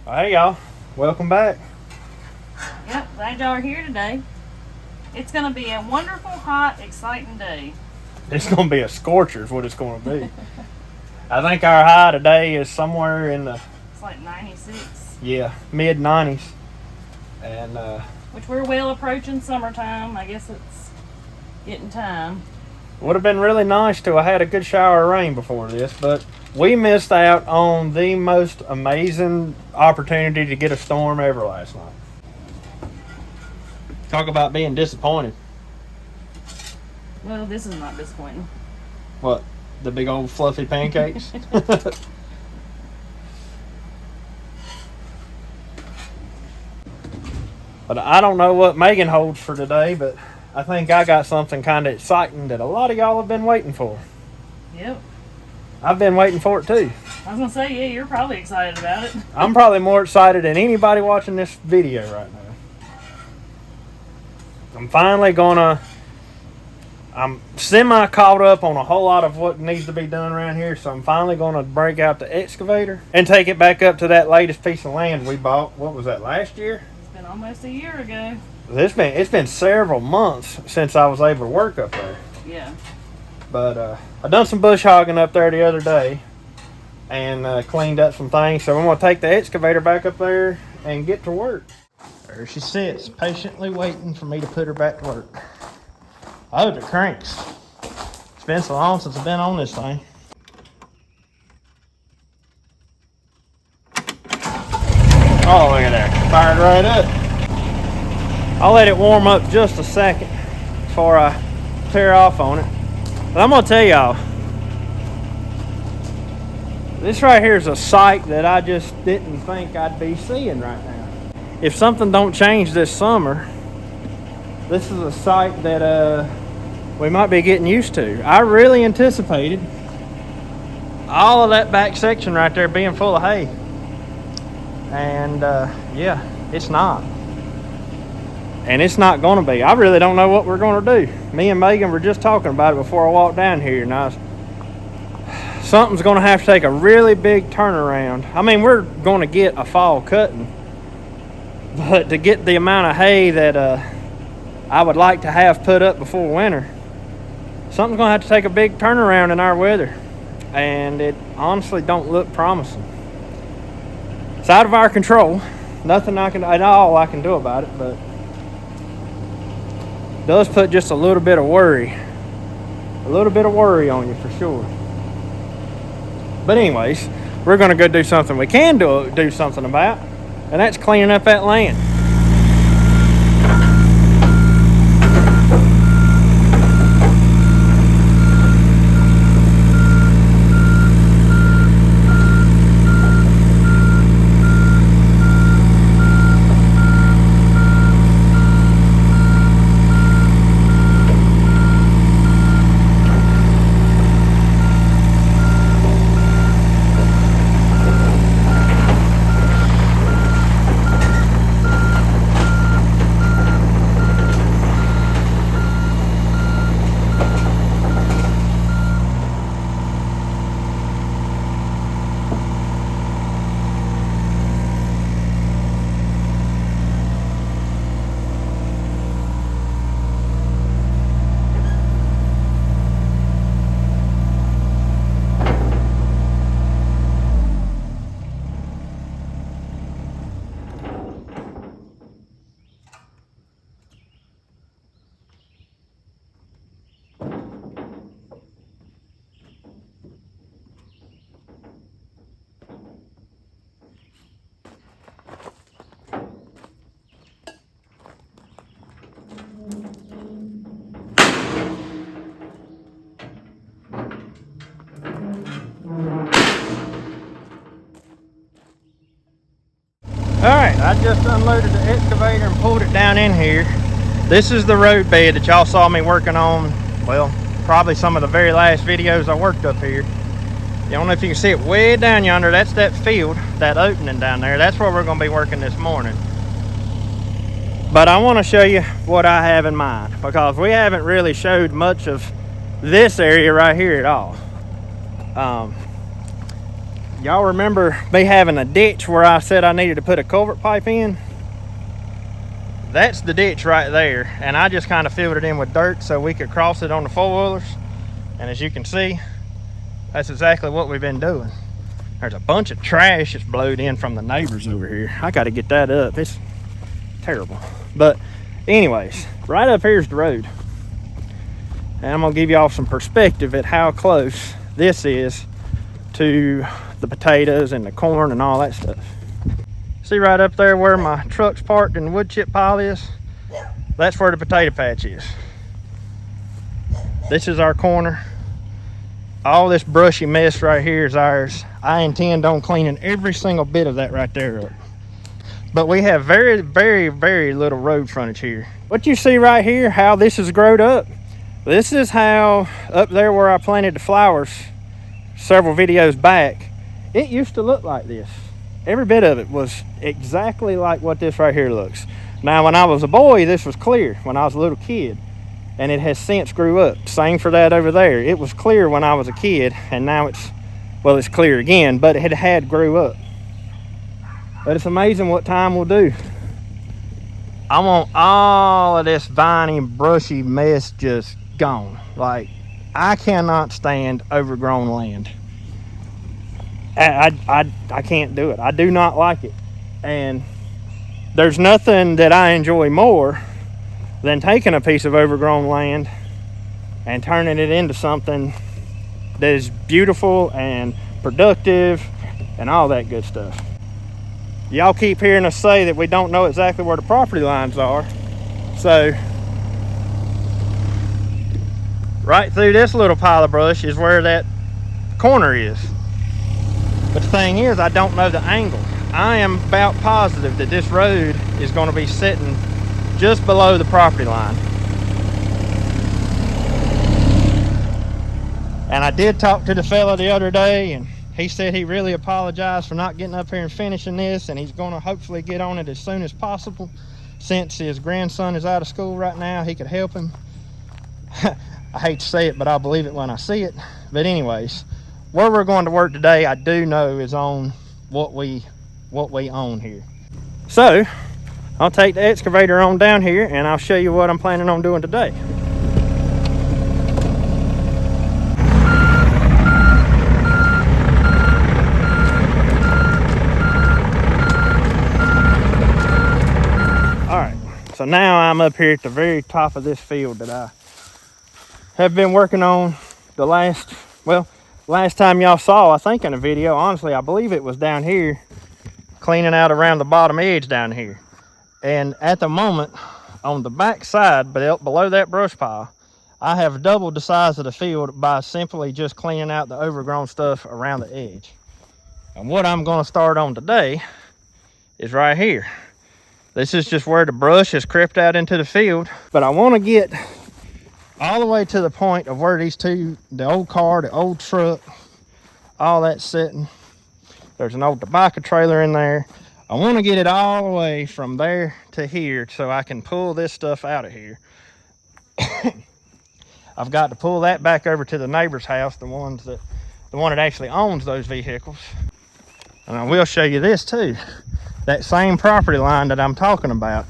Hey y'all, welcome back. Yep, glad y'all are here today. It's going to be a wonderful, hot, exciting day. It's going to be a scorcher is what it's going to be. I think our high today is somewhere in the... It's like 96. Yeah, mid-90s. And, which we're well approaching summertime. I guess it's getting time. would have been really nice to have had a good shower of rain before this, but we missed out on the most amazing opportunity to get a storm ever last night. Talk about being disappointed. Well, this is not disappointing. What? The big old fluffy pancakes? But I don't know what Meagan holds for today, but I think I got something kind of exciting that a lot of y'all have been waiting for. Yep. I've been waiting for it too. I was going to say, yeah, you're probably excited about it. I'm probably more excited than anybody watching this video right now. I'm semi caught up on a whole lot of what needs to be done around here, so I'm finally going to break out the excavator and take it back up to that latest piece of land we bought. What was that, last year? It's been almost a year ago. It's been several months since I was able to work up there. Yeah. But I done some bush hogging up there the other day and cleaned up some things, so I'm going to take the excavator back up there and get to work. There she sits, patiently waiting for me to put her back to work. Oh, the cranks. It's been so long since I've been on this thing. Oh, look at that. Fired right up. I'll let it warm up just a second before I tear off on it. But I'm going to tell y'all, this right here is a sight that I just didn't think I'd be seeing right now. If something don't change this summer, this is a sight that we might be getting used to. I really anticipated all of that back section right there being full of hay. And yeah, it's not. And it's not going to be. I really don't know what we're going to do. Me and Meagan were just talking about it before I walked down here. And something's going to have to take a really big turnaround. I mean, we're going to get a fall cutting. But to get the amount of hay that I would like to have put up before winter, something's going to have to take a big turnaround in our weather. And it honestly don't look promising. It's out of our control. Nothing at all I can do about it, but it does put just a little bit of worry. A little bit of worry on you for sure. But anyways, we're going to go do something we can do something about. And that's cleaning up that land. Alright, I just unloaded the excavator and pulled it down in here. This is the road bed that y'all saw me working on, well, probably some of the very last videos I worked up here. You don't know if you can see it way down yonder. That's that field, that opening down there. That's where we're going to be working this morning. But I want to show you what I have in mind, because we haven't really showed much of this area right here at all. Y'all remember me having a ditch where I said I needed to put a culvert pipe in? That's the ditch right there, and I just kind of filled it in with dirt so we could cross it on the four-wheelers. And as you can see, that's exactly what we've been doing. There's a bunch of trash that's blowed in from the neighbors over here. I got to get that up. It's terrible. But anyways, right up here's the road. And I'm gonna give y'all some perspective at how close this is to the potatoes and the corn and all that stuff. See right up there where my truck's parked and the wood chip pile is? That's where the potato patch is. This is our corner. All this brushy mess right here is ours. I intend on cleaning every single bit of that right there up. But we have very, very, very little road frontage here. What you see right here, how this is growed up. This is how, up there where I planted the flowers several videos back, it used to look like this. Every bit of it was exactly like what this right here looks. Now, when I was a boy, this was clear when I was a little kid, and it has since grew up. Same for that over there. It was clear when I was a kid, and now it's clear again, but it had grew up. But it's amazing what time will do. I want all of this viney, brushy mess just gone. Like, I cannot stand overgrown land. I can't do it. I do not like it. And there's nothing that I enjoy more than taking a piece of overgrown land and turning it into something that is beautiful and productive and all that good stuff. Y'all keep hearing us say that we don't know exactly where the property lines are. So right through this little pile of brush is where that corner is. But the thing is, I don't know the angle. I am about positive that this road is going to be sitting just below the property line. And I did talk to the fella the other day, and he said he really apologized for not getting up here and finishing this, and he's going to hopefully get on it as soon as possible. Since his grandson is out of school right now, he could help him. I hate to say it, but I'll believe it when I see it. But anyways, where we're going to work today, I do know is on what we own here. So I'll take the excavator on down here and I'll show you what I'm planning on doing today. All right, so now I'm up here at the very top of this field that I have been working on the last time y'all saw, I think in a video, honestly, I believe it was down here, cleaning out around the bottom edge down here. And at the moment, on the back side, below that brush pile, I have doubled the size of the field by simply just cleaning out the overgrown stuff around the edge. And what I'm going to start on today is right here. This is just where the brush has crept out into the field, but I want to get all the way to the point of where these two, the old car, the old truck, all that's sitting. There's an old tobacco trailer in there. I want to get it all the way from there to here so I can pull this stuff out of here. I've got to pull that back over to the neighbor's house, the one that actually owns those vehicles. And I will show you this too. That same property line that I'm talking about.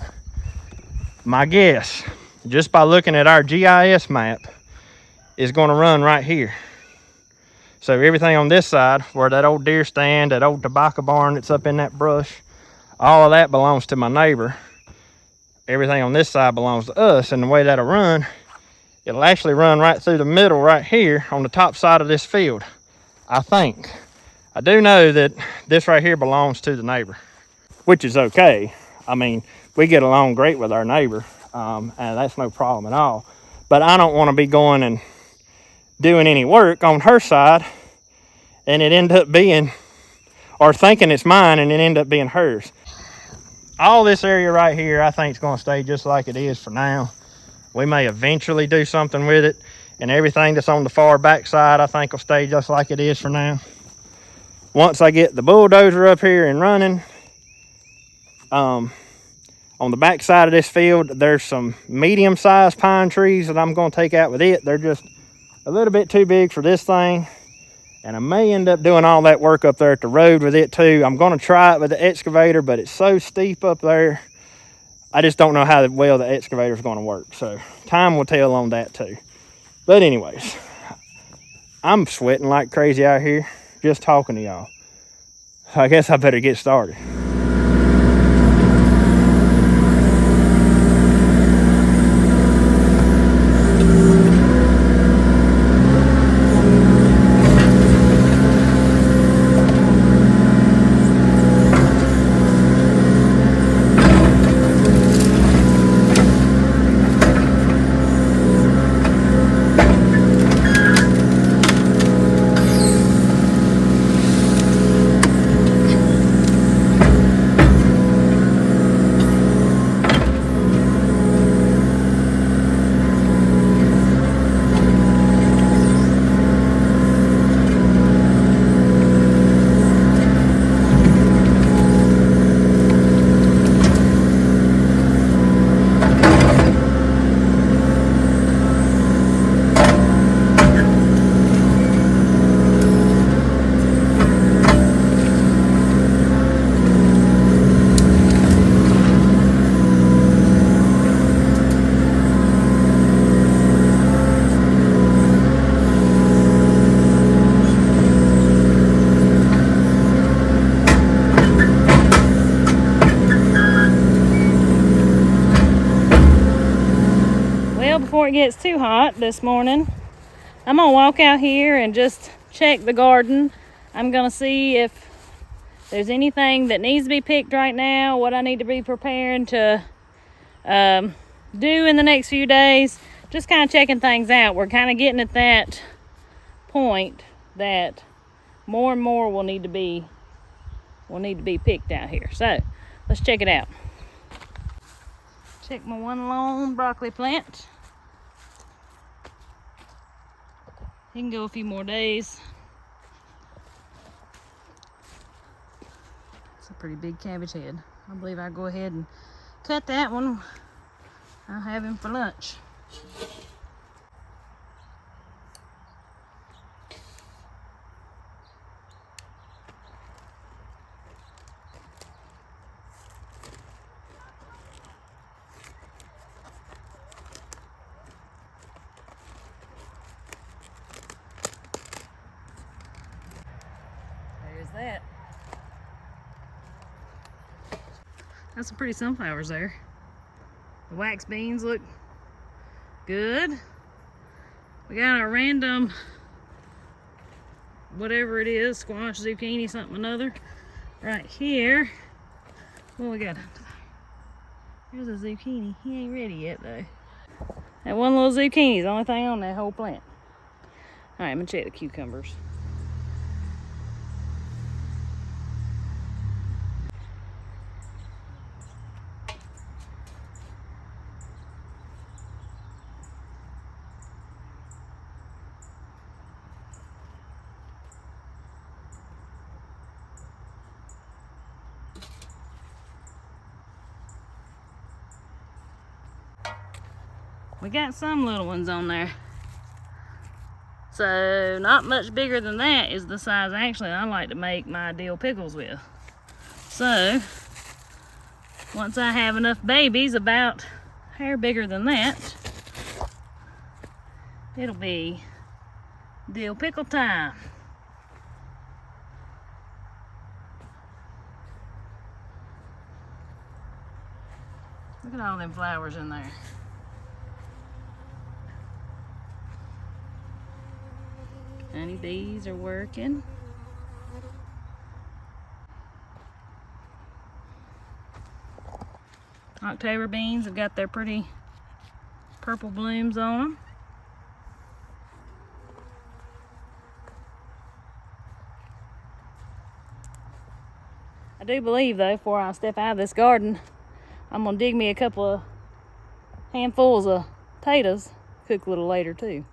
My guess, just by looking at our GIS map, is going to run right here. So everything on this side, where that old deer stand, that old tobacco barn that's up in that brush, all of that belongs to my neighbor. Everything on this side belongs to us, and the way that'll run, it'll actually run right through the middle right here on the top side of this field, I think. I do know that this right here belongs to the neighbor, which is okay. I mean, we get along great with our neighbor. And that's no problem at all. But I don't want to be going and doing any work on her side and it end up being, or thinking it's mine and it end up being hers. All this area right here, I think is going to stay just like it is for now. We may eventually do something with it, and everything that's on the far back side, I think will stay just like it is for now. Once I get the bulldozer up here and running, on the back side of this field, there's some medium-sized pine trees that I'm going to take out with it. They're just a little bit too big for this thing. And I may end up doing all that work up there at the road with it too. I'm going to try it with the excavator, but it's so steep up there. I just don't know how well the excavator is going to work. So time will tell on that too. But anyways, I'm sweating like crazy out here just talking to y'all. So I guess I better get started. Before it gets too hot this morning, I'm gonna walk out here and just check the garden. I'm gonna see if there's anything that needs to be picked right now, what I need to be preparing to do in the next few days. Just kind of checking things out. We're kind of getting at that point that more and more will need to be picked out here. So let's check it out. Check my one lone broccoli plant. He can go a few more days. It's a pretty big cabbage head. I believe I'll go ahead and cut that one. I'll have him for lunch. There's that. That's some pretty sunflowers there. The wax beans look good. We got a random, whatever it is, squash, zucchini, something another. Right here. What we got? There's a zucchini. He ain't ready yet though. That one little zucchini is the only thing on that whole plant. Alright, I'm gonna check the cucumbers. We got some little ones on there. So not much bigger than that is the size actually I like to make my dill pickles with. So once I have enough babies about a hair bigger than that, it'll be dill pickle time. Look at all them flowers in there. Honey bees are working. October beans have got their pretty purple blooms on them. I do believe though, before I step out of this garden, I'm gonna dig me a couple of handfuls of potatoes, cook a little later too.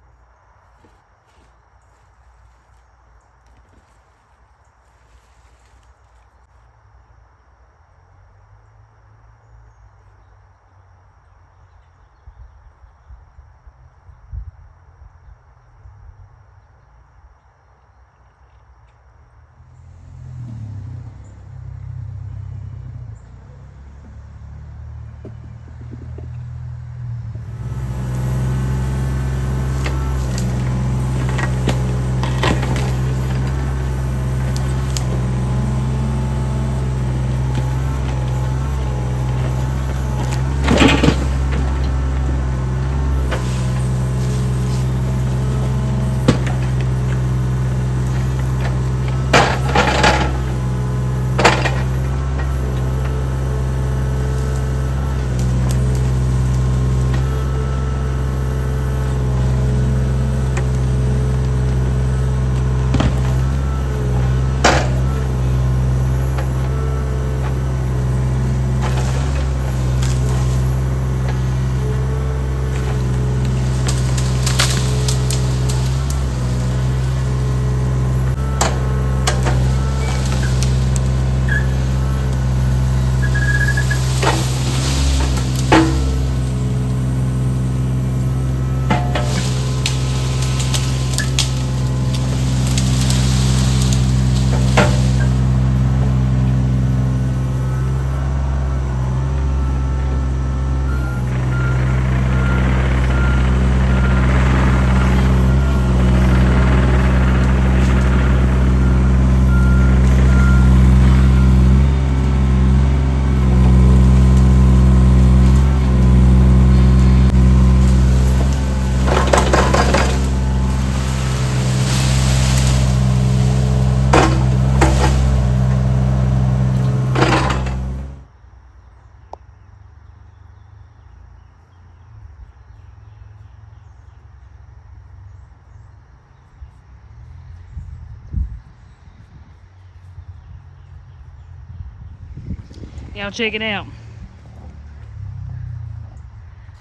Y'all check it out.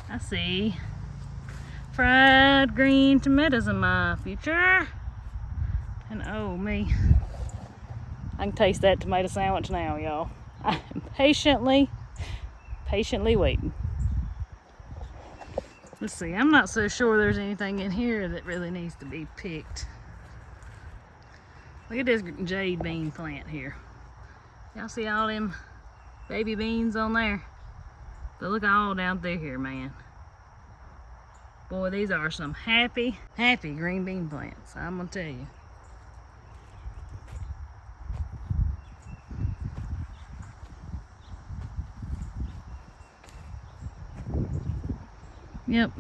I see fried green tomatoes in my future. And oh me, I can taste that tomato sandwich now, y'all. I am patiently waiting. Let's see, I'm not so sure there's anything in here that really needs to be picked. Look at this jade bean plant here. Y'all see all them baby beans on there? But look all down through here, man. Boy, these are some happy green bean plants, I'm gonna tell you. Yep.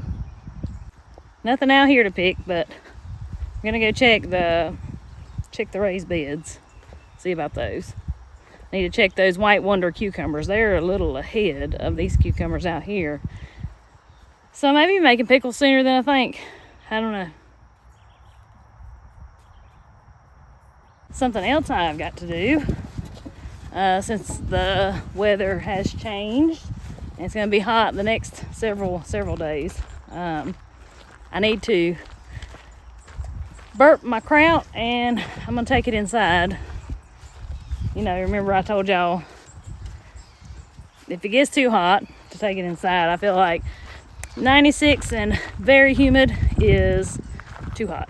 Nothing out here to pick, but I'm gonna go check the raised beds. See about those. Need to check those white wonder cucumbers. They're a little ahead of these cucumbers out here. So maybe making pickles sooner than I think. I don't know. Something else I've got to do, since the weather has changed, and it's gonna be hot the next several days. I need to burp my kraut, and I'm gonna take it inside. You know, remember I told y'all if it gets too hot to take it inside. I feel like 96 and very humid is too hot.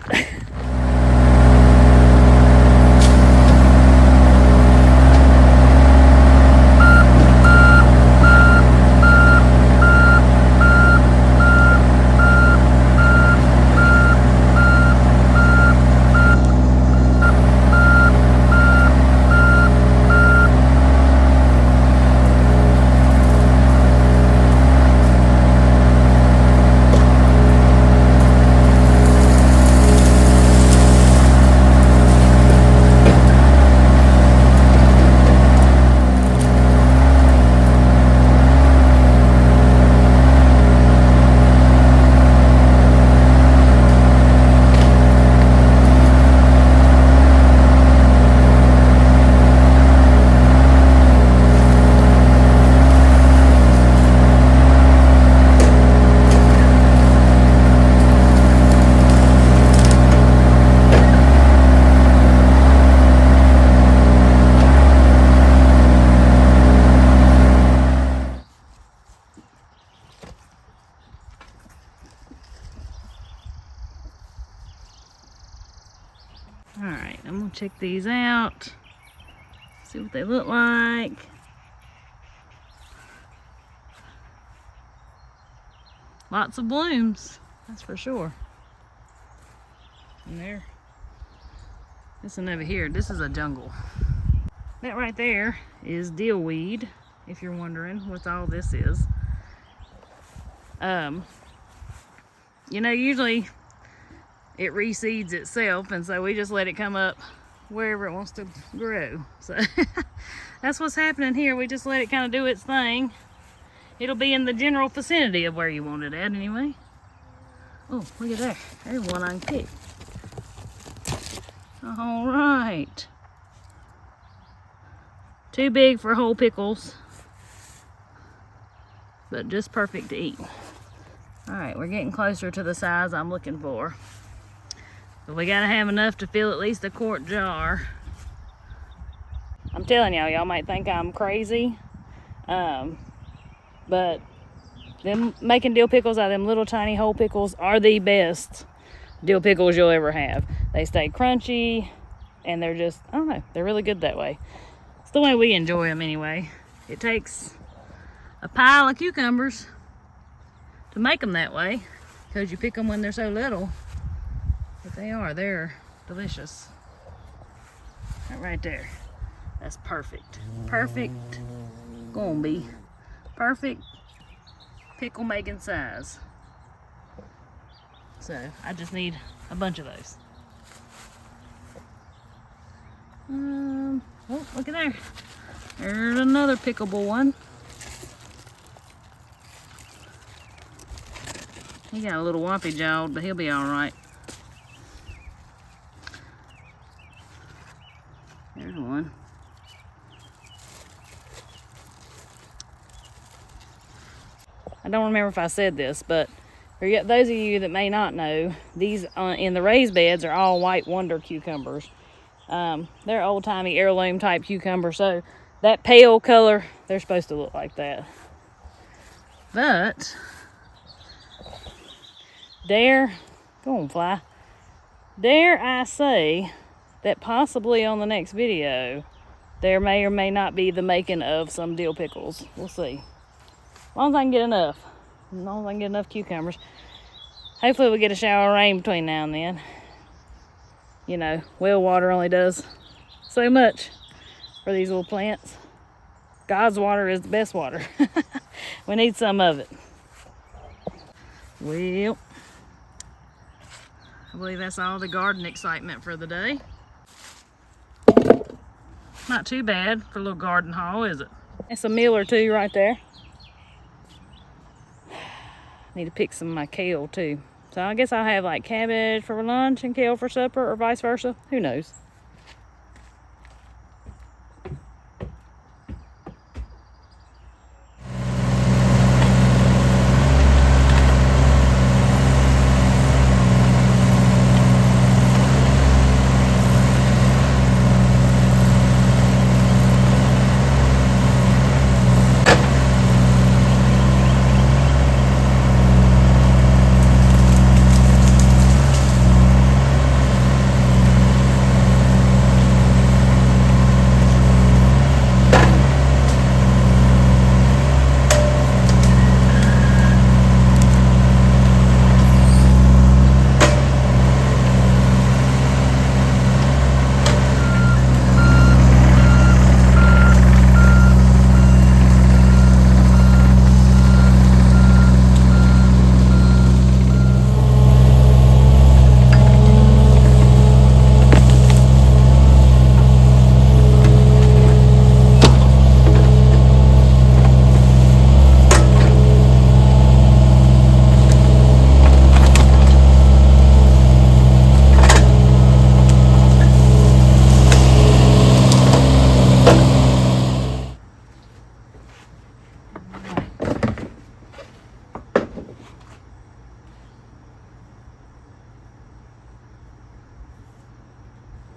Alright, I'm gonna check these out, see what they look like. Lots of blooms, that's for sure. And there, this one over here, this is a jungle. That right there is dillweed, if you're wondering what all this is. You know, usually it reseeds itself, and so we just let it come up wherever it wants to grow. So that's what's happening here. We just let it kind of do its thing. It'll be in the general vicinity of where you want it at anyway. Oh, look at that. There's one I can pick. All right. Too big for whole pickles, but just perfect to eat. All right, we're getting closer to the size I'm looking for. But we gotta have enough to fill at least a quart jar. I'm telling y'all, y'all might think I'm crazy, but them making dill pickles out of them little tiny whole pickles are the best dill pickles you'll ever have. They stay crunchy, and they're just, I don't know, they're really good that way. It's the way we enjoy them anyway. It takes a pile of cucumbers to make them that way, because you pick them when they're so little. But they're delicious. Right there. That's perfect. Perfect. Gonna be perfect pickle making size. So I just need a bunch of those. Oh, look at there. There's another pickable one. He got a little wompy jawed, but he'll be all right. There's one. don't remember if I said this, but for those of you that may not know, these in the raised beds are all white wonder cucumbers. They're old-timey heirloom type cucumbers, so that pale color, they're supposed to look like that. But dare I say that possibly on the next video there may or may not be the making of some dill pickles. We'll see. As long as I can get enough. As long as I can get enough cucumbers. Hopefully we'll get a shower of rain between now and then. You know, well water only does so much for these little plants. God's water is the best water. We need some of it. Well, I believe that's all the garden excitement for the day. Not too bad for a little garden haul, is it? It's a meal or two right there. Need to pick some of my kale too. So I guess I'll have like cabbage for lunch and kale for supper, or vice versa. Who knows?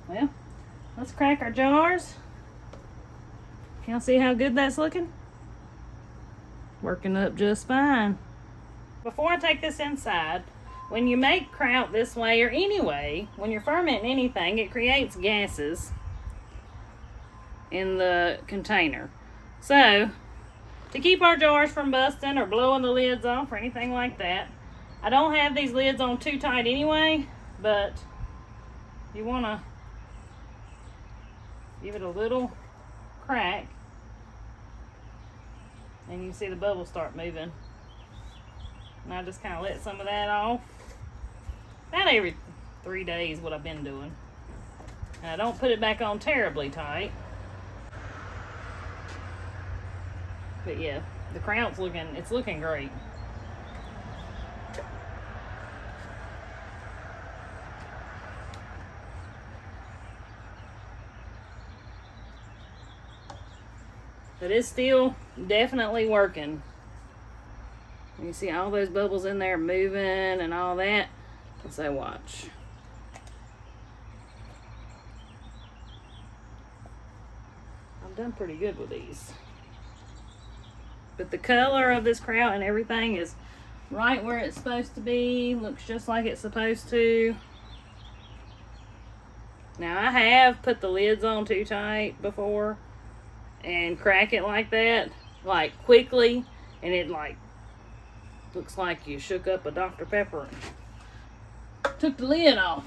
Well, let's crack our jars. Y'all see how good that's looking? Working up just fine. Before I take this inside, when you make kraut this way, or any way, when you're fermenting anything, it creates gases in the container. So, to keep our jars from busting or blowing the lids off or anything like that, I don't have these lids on too tight anyway, but you want to give it a little crack, and you can see the bubbles start moving. And I just kind of let some of that off. About every 3 days, what I've been doing. And I don't put it back on terribly tight. But yeah, the kraut's looking great. But it's still definitely working. You see all those bubbles in there moving and all that. So watch. I've done pretty good with these. But the color of this kraut and everything is right where it's supposed to be. Looks just like it's supposed to. Now I have put the lids on too tight before and crack it like that, like quickly, and it like looks like you shook up a Dr. Pepper and took the lid off.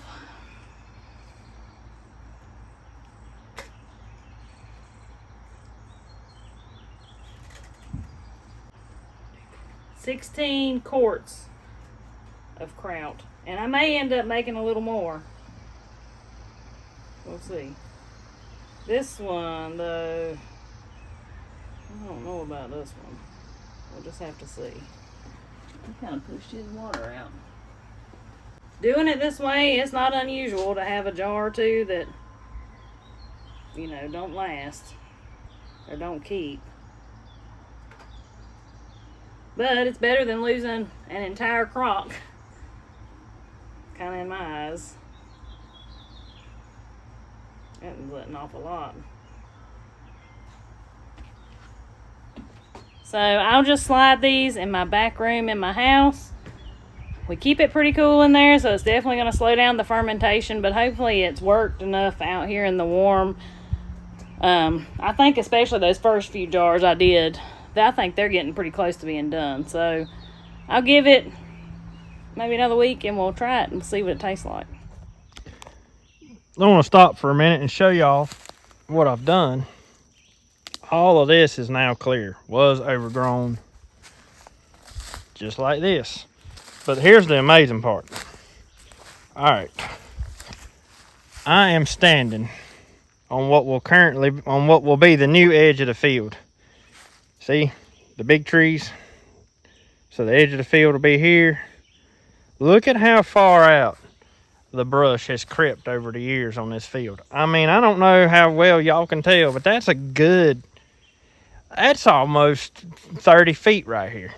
$16 quarts of kraut, and I may end up making a little more. We'll see. This one though, I don't know about this one. We'll just have to see. He kind of pushed his water out. Doing it this way, it's not unusual to have a jar or two that, you know, don't last or don't keep. But it's better than losing an entire crock. Kind of in my eyes. That was letting off a lot. So I'll just slide these in my back room in my house. We keep it pretty cool in there, so it's definitely going to slow down the fermentation, but hopefully it's worked enough out here in the warm. I think especially those first few jars I did, I think they're getting pretty close to being done. So I'll give it maybe another week and we'll try it and see what it tastes like. I want to stop for a minute and show y'all what I've done. All of this is now clear. Was overgrown just like this. But here's the amazing part. All right. I am standing on what will be the new edge of the field. See the big trees? So the edge of the field will be here. Look at how far out the brush has crept over the years on this field. I mean, I don't know how well y'all can tell, but that's almost 30 feet right here.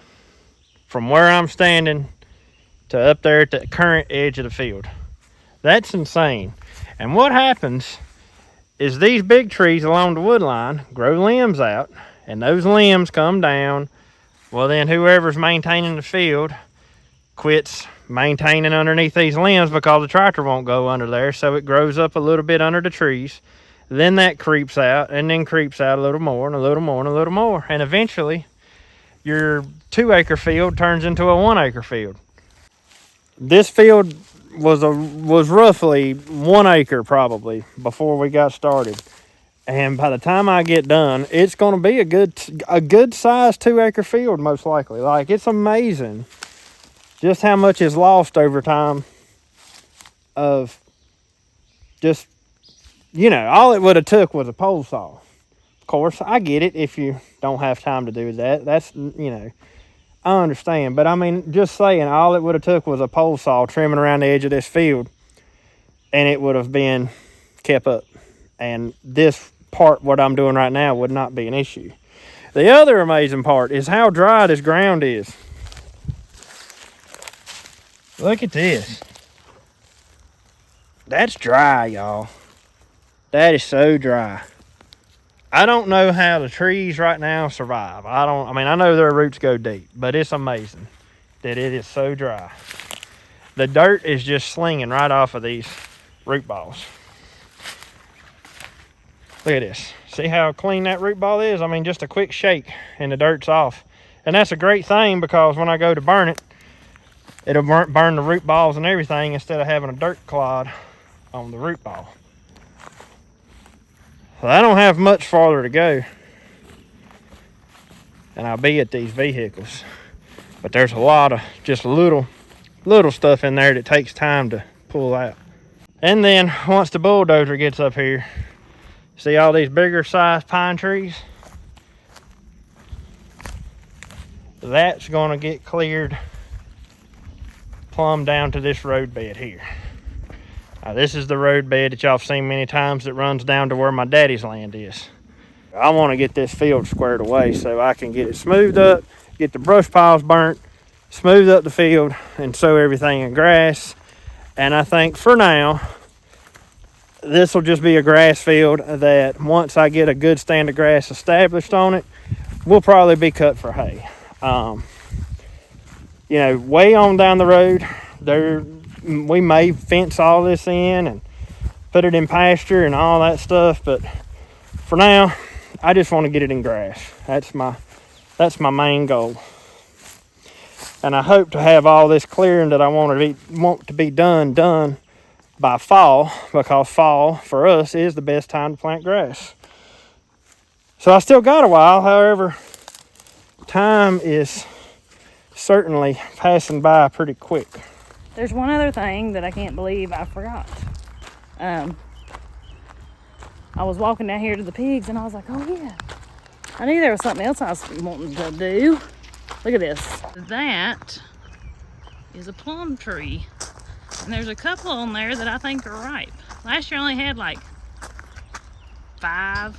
From where I'm standing to up there at the current edge of the field. That's insane. And what happens is these big trees along the wood line grow limbs out, and those limbs come down. Well, then whoever's maintaining the field quits maintaining underneath these limbs because the tractor won't go under there, so it grows up a little bit under the trees. Then that creeps out, and then creeps out a little more, and a little more, and a little more. And eventually, your 2-acre field turns into a 1-acre field. This field was roughly 1 acre probably before we got started, and by the time I get done, it's going to be a good sized 2-acre field most likely. Like, it's amazing just how much is lost over time of just, you know, all it would have took was a pole saw. Of course, I get it if you don't have time to do that. That's, you know, I understand, but I mean, just saying, all it would have took was a pole saw trimming around the edge of this field, and it would have been kept up. And this part, what I'm doing right now, would not be an issue. The other amazing part is how dry this ground is. Look at this. That's dry, y'all. That is so dry. I don't know how the trees right now survive. I mean, I know their roots go deep, but it's amazing that it is so dry. The dirt is just slinging right off of these root balls. Look at this. See how clean that root ball is? I mean, just a quick shake and the dirt's off. And that's a great thing because when I go to burn it, it'll burn the root balls and everything instead of having a dirt clod on the root ball. Well, I don't have much farther to go, and I'll be at these vehicles. But there's a lot of just little stuff in there that takes time to pull out. And then once the bulldozer gets up here, see all these bigger sized pine trees? That's going to get cleared plumb down to this road bed here. Now, this is the road bed that y'all have seen many times that runs down to where my daddy's land is. I want to get this field squared away so I can get it smoothed up, get the brush piles burnt, smooth up the field, and sow everything in grass. And I think for now, this will just be a grass field that once I get a good stand of grass established on it, will probably be cut for hay. You know, way on down the road, we may fence all this in and put it in pasture and all that stuff, but for now, I just want to get it in grass. That's my main goal. And I hope to have all this clearing that I want to be done by fall, because fall for us is the best time to plant grass. So I still got a while. However, time is certainly passing by pretty quick. There's one other thing that I can't believe I forgot. I was walking down here to the pigs and I was like, oh yeah, I knew there was something else I was wanting to do. Look at this. That is a plum tree. And there's a couple on there that I think are ripe. Last year I only had like 5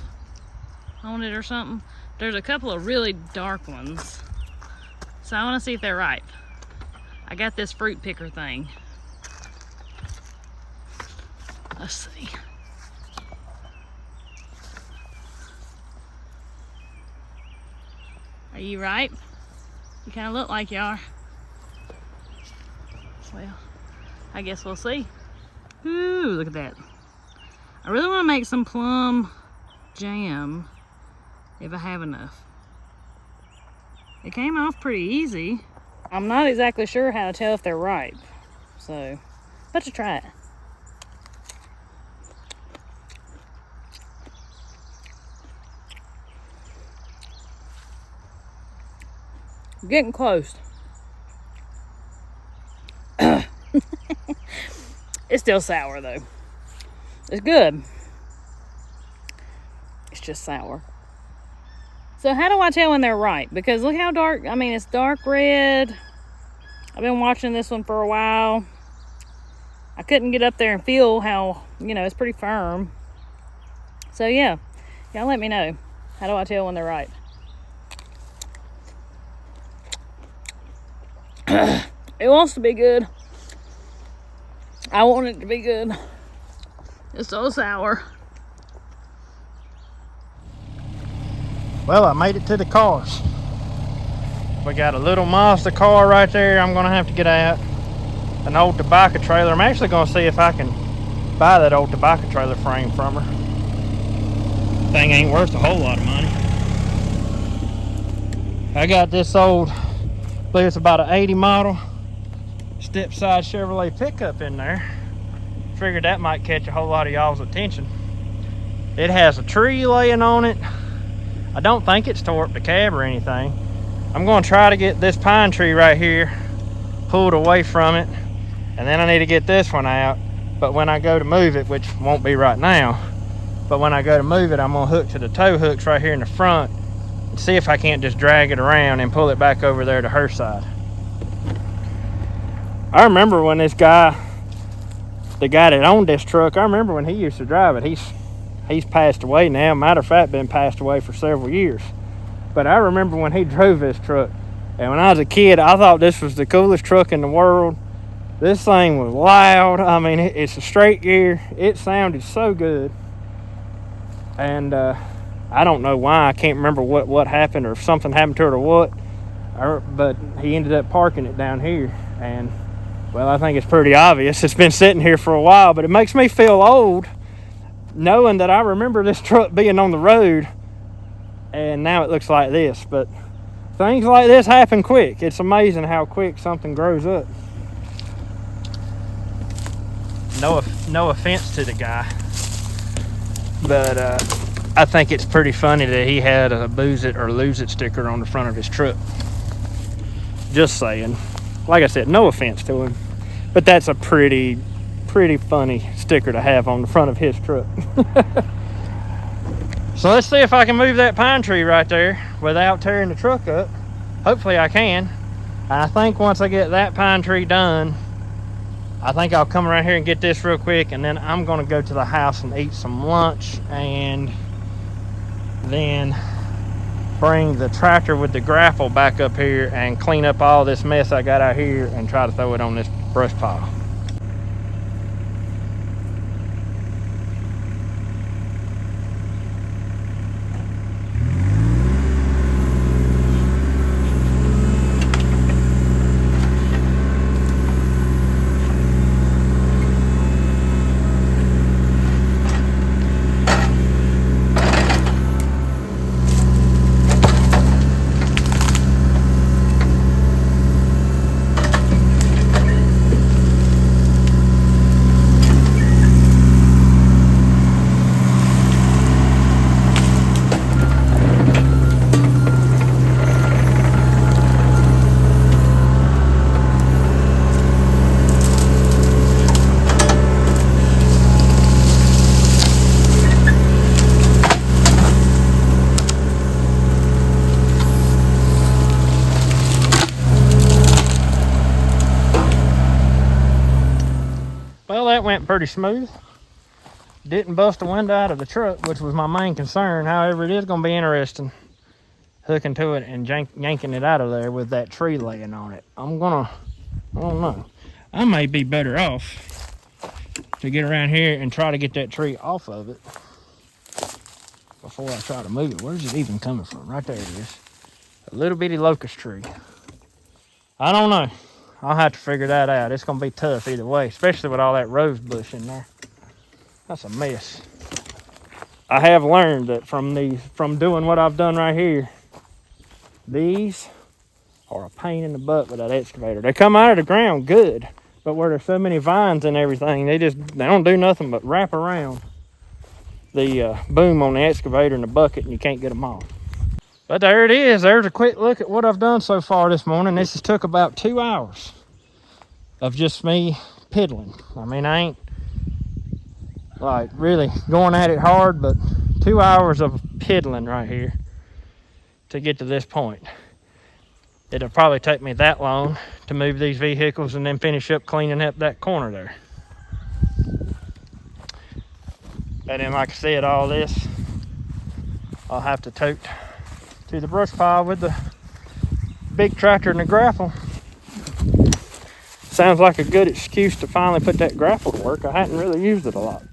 on it or something. There's a couple of really dark ones. So I want to see if they're ripe. I got this fruit picker thing. Let's see. Are you ripe? You kind of look like you are. Well, I guess we'll see. Ooh, look at that. I really want to make some plum jam if I have enough. It came off pretty easy. I'm not exactly sure how to tell if they're ripe, so let's try it. Getting close. It's still sour though. It's good. It's just sour. So how do I tell when they're ripe? Because look how dark, I mean, it's dark red. I've been watching this one for a while. I couldn't get up there and feel how, you know, it's pretty firm. So yeah, y'all let me know. How do I tell when they're ripe? It wants to be good. I want it to be good. It's so sour. Well, I made it to the cars. We got a little Mazda car right there I'm gonna have to get out. An old tobacco trailer. I'm actually gonna see if I can buy that old tobacco trailer frame from her. Thing ain't worth a whole lot of money. I got this old, I believe it's about an 80 model step side Chevrolet pickup in there. Figured that might catch a whole lot of y'all's attention. It has a tree laying on it. I don't think it's tore up the cab or anything. I'm going to try to get this pine tree right here pulled away from it, and then I need to get this one out. But when I go to move it, which won't be right now, but when I go to move it, I'm going to hook to the tow hooks right here in the front and see if I can't just drag it around and pull it back over there to her side. I remember when this guy, the guy that owned this truck, I remember when he used to drive it. He's passed away now. Matter of fact, been passed away for several years. But I remember when he drove this truck. And when I was a kid, I thought this was the coolest truck in the world. This thing was loud. I mean, it's a straight gear. It sounded so good. And I don't know why. I can't remember what happened or if something happened to it or what. But he ended up parking it down here. And, well, I think it's pretty obvious. It's been sitting here for a while. But it makes me feel old knowing that I remember this truck being on the road and now it looks like this. But things like this happen quick. It's amazing how quick something grows up. No offense to the guy, but I think it's pretty funny that he had a booze it or lose it sticker on the front of his truck. Just saying. Like I said, no offense to him, but that's a pretty funny sticker to have on the front of his truck. So let's see if I can move that pine tree right there without tearing the truck up. Hopefully I can. And I think once I get that pine tree done, I think I'll come around here and get this real quick, and then I'm gonna go to the house and eat some lunch and then bring the tractor with the grapple back up here and clean up all this mess I got out here and try to throw it on this brush pile. Well, that went pretty smooth. Didn't bust a window out of the truck, which was my main concern. However, it is going to be interesting hooking to it and yanking it out of there with that tree laying on it. I don't know. I may be better off to get around here and try to get that tree off of it before I try to move it. Where's it even coming from? Right there it is. A little bitty locust tree. I don't know. I'll have to figure that out. It's going to be tough either way, especially with all that rose bush in there. That's a mess. I have learned that from doing what I've done right here, these are a pain in the butt with that excavator. They come out of the ground good, but where there's so many vines and everything, they don't do nothing but wrap around the boom on the excavator and the bucket, and you can't get them off. But there it is. There's a quick look at what I've done so far this morning. This has took about 2 hours of just me piddling. I mean, I ain't like really going at it hard, but 2 hours of piddling right here to get to this point. It'll probably take me that long to move these vehicles and then finish up cleaning up that corner there. And then, like I said, all this I'll have to tote to the brush pile with the big tractor and the grapple. Sounds like a good excuse to finally put that grapple to work. I hadn't really used it a lot.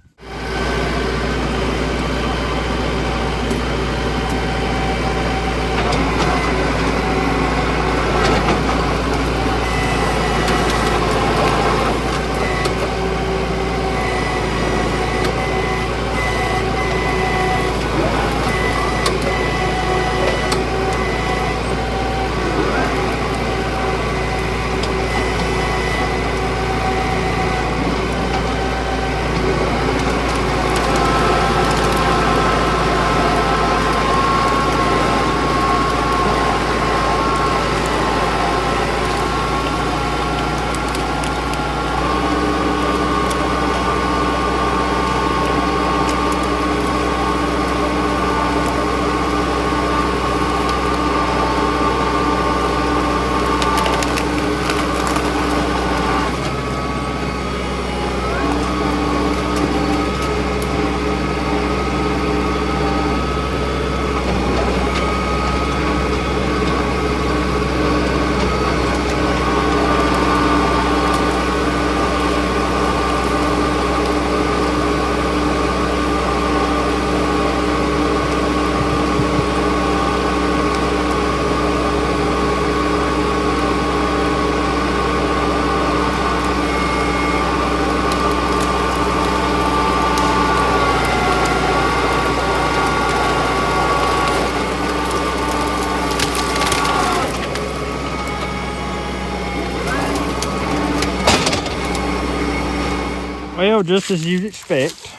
Well, just as you'd expect,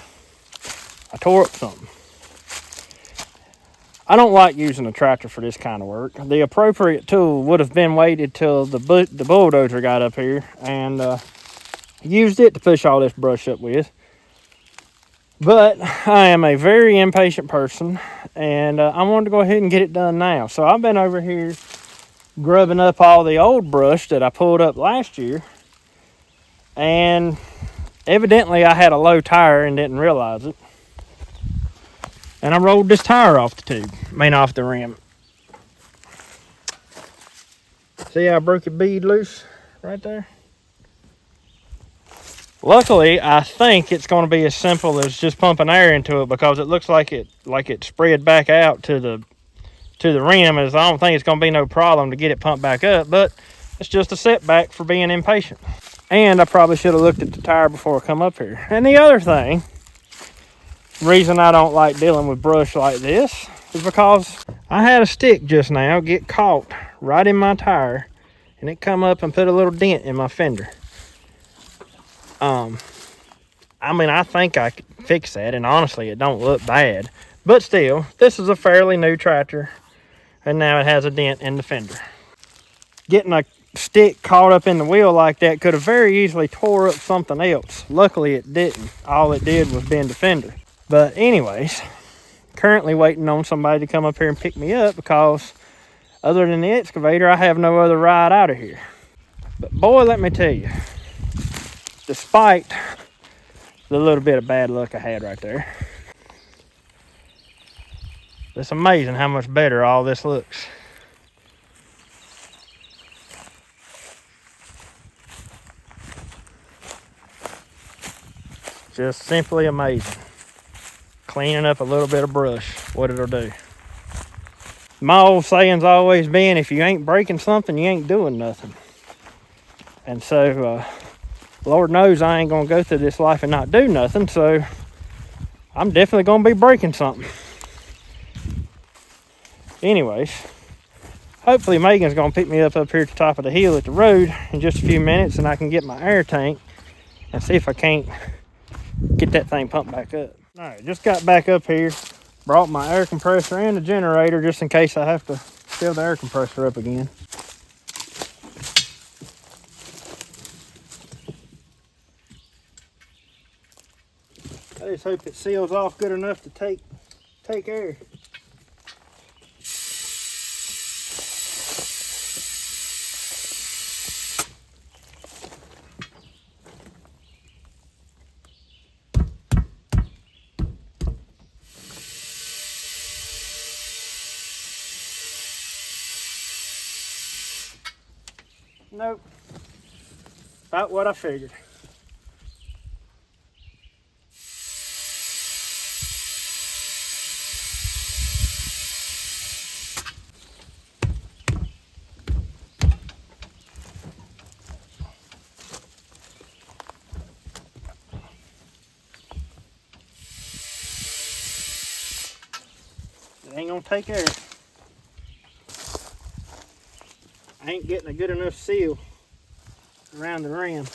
I tore up something. I don't like using a tractor for this kind of work. The appropriate tool would have been waited till the bulldozer got up here and used it to push all this brush up with. But I am a very impatient person, and I wanted to go ahead and get it done now. So I've been over here grubbing up all the old brush that I pulled up last year, and evidently I had a low tire and didn't realize it. And I rolled this tire off the tube, off the rim. See how I broke a bead loose right there? Luckily, I think it's going to be as simple as just pumping air into it, because it looks like it spread back out to the rim. As I don't think it's going to be no problem to get it pumped back up, but it's just a setback for being impatient. And I probably should have looked at the tire before I come up here. And the other thing, reason I don't like dealing with brush like this, is because I had a stick just now get caught right in my tire, and it come up and put a little dent in my fender. I think I could fix that, and honestly, it don't look bad. But still, this is a fairly new tractor, and now it has a dent in the fender. Getting a stick caught up in the wheel like that could have very easily tore up something else. Luckily, it didn't. All it did was bend the fender. But anyways, currently waiting on somebody to come up here and pick me up, because other than the excavator, I have no other ride out of here. But boy, let me tell you, despite the little bit of bad luck I had right there, It's amazing how much better all this looks. Just simply amazing. Cleaning up a little bit of brush, what it'll do. My old saying's always been, if you ain't breaking something, you ain't doing nothing. And so, Lord knows I ain't gonna go through this life and not do nothing, so I'm definitely gonna be breaking something. Anyways, hopefully Meagan's gonna pick me up here at the top of the hill at the road in just a few minutes, and I can get my air tank and see if I can't get that thing pumped back up. All right, just got back up here, brought my air compressor and the generator just in case I have to fill the air compressor up again. I just hope it seals off good enough to take air. Nope. About what I figured. It ain't gonna take air. I ain't getting a good enough seal around the rim.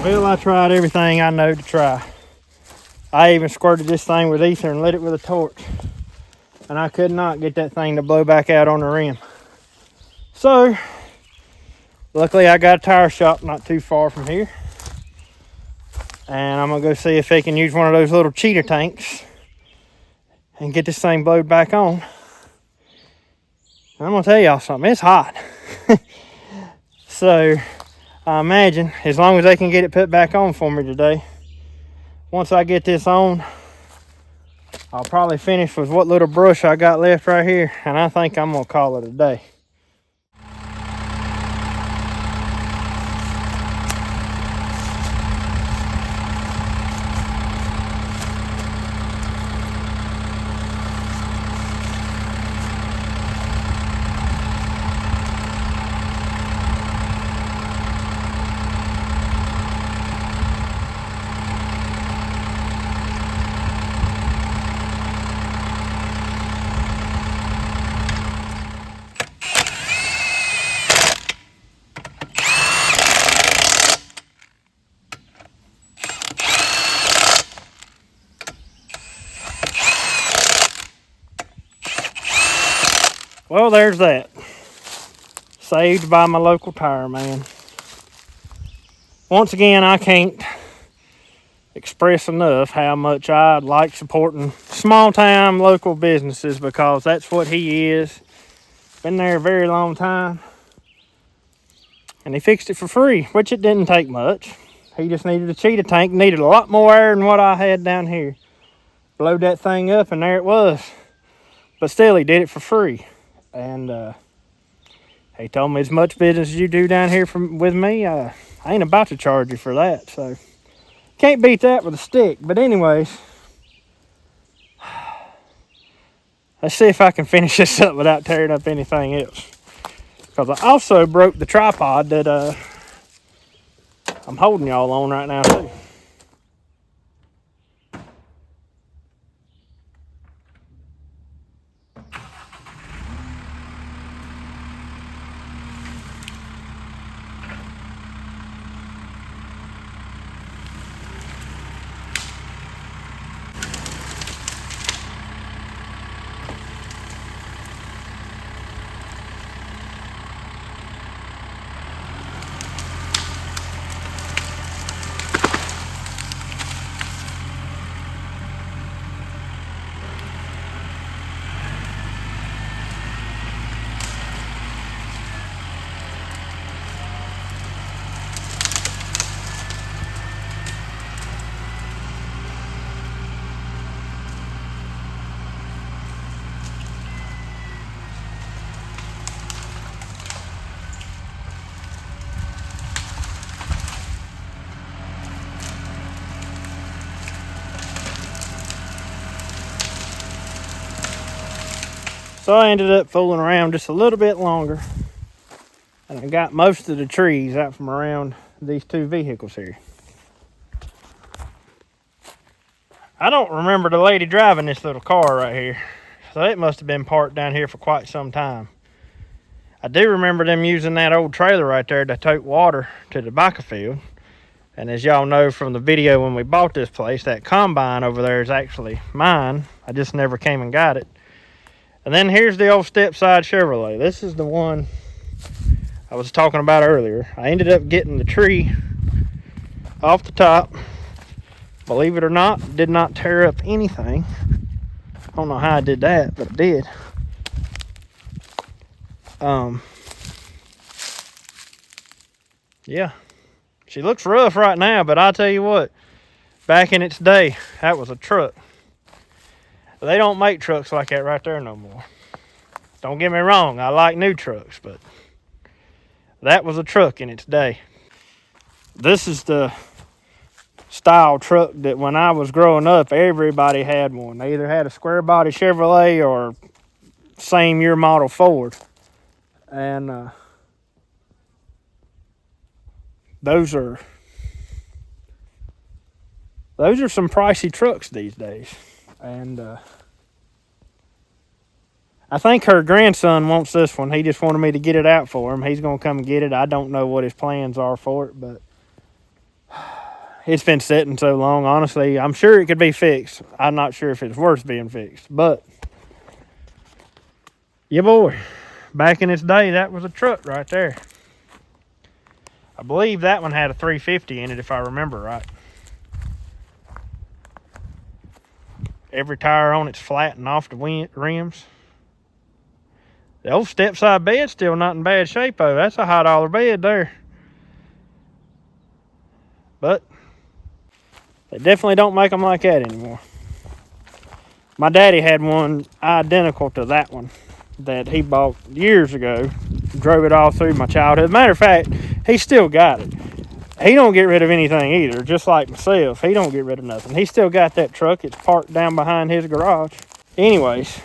Well, I tried everything I know to try. I even squirted this thing with ether and lit it with a torch, and I could not get that thing to blow back out on the rim. So, luckily I got a tire shop not too far from here, and I'm gonna go see if they can use one of those little cheater tanks and get this thing blowed back on. I'm gonna tell y'all something, it's hot. So I imagine as long as they can get it put back on for me today, once I get this on, I'll probably finish with what little brush I got left right here, and I think I'm gonna call it a day. Well, there's that. Saved by my local tire man. Once again, I can't express enough how much I like supporting small-time local businesses, because that's what he is. Been there a very long time. And he fixed it for free, which it didn't take much. He just needed a cheetah tank, needed a lot more air than what I had down here. Blowed that thing up and there it was. But still, he did it for free. And he told me, as much business as you do down here with me, I ain't about to charge you for that. So can't beat that with a stick. But anyways, let's see if I can finish this up without tearing up anything else. Because I also broke the tripod that I'm holding y'all on right now too. So I ended up fooling around just a little bit longer. And I got most of the trees out from around these two vehicles here. I don't remember the lady driving this little car right here. So it must have been parked down here for quite some time. I do remember them using that old trailer right there to tote water to the tobacco field. And as y'all know from the video when we bought this place, that combine over there is actually mine. I just never came and got it. And then here's the old step-side Chevrolet. This is the one I was talking about earlier. I ended up getting the tree off the top. Believe it or not, did not tear up anything. I don't know how I did that, but I did. Yeah. She looks rough right now, but I'll tell you what, back in its day, that was a truck. They don't make trucks like that right there no more. Don't get me wrong, I like new trucks, but that was a truck in its day. This is the style truck that when I was growing up, everybody had one. They either had a square body Chevrolet or same year model Ford. And those are some pricey trucks these days. And I think her grandson wants this one. He just wanted me to get it out for him. He's going to come and get it. I don't know what his plans are for it, but it's been sitting so long. Honestly, I'm sure it could be fixed. I'm not sure if it's worth being fixed, but yeah, boy, back in its day, that was a truck right there. I believe that one had a 350 in it, if I remember right. Every tire on it's flat and off the rims. The old step-side bed's still not in bad shape, though. That's a high dollar bed there. But they definitely don't make them like that anymore. My daddy had one identical to that one that he bought years ago. Drove it all through my childhood. Matter of fact, he still got it. He don't get rid of anything either, just like myself. He don't get rid of nothing. He still got that truck. It's parked down behind his garage. Anyways,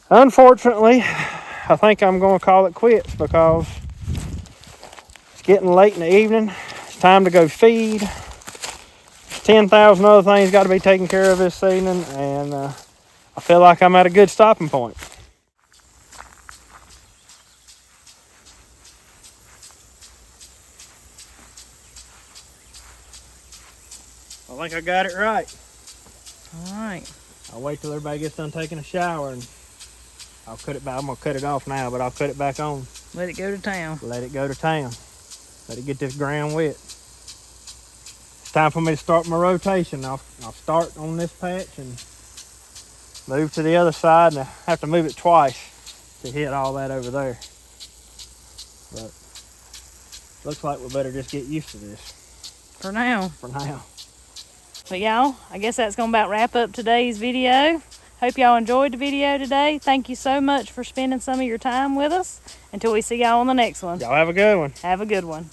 unfortunately, I think I'm going to call it quits because it's getting late in the evening. It's time to go feed. 10,000 other things got to be taken care of this evening, and I feel like I'm at a good stopping point. I think I got it right. All right. I'll wait till everybody gets done taking a shower and I'll cut it back. I'm going to cut it off now, but I'll cut it back on. Let it go to town. Let it go to town. Let it get this ground wet. It's time for me to start my rotation. I'll start on this patch and move to the other side, and I have to move it twice to hit all that over there. But looks like we better just get used to this. For now. For now. But y'all, I guess that's going to about wrap up today's video. Hope y'all enjoyed the video today. Thank you so much for spending some of your time with us. Until we see y'all on the next one. Y'all have a good one. Have a good one.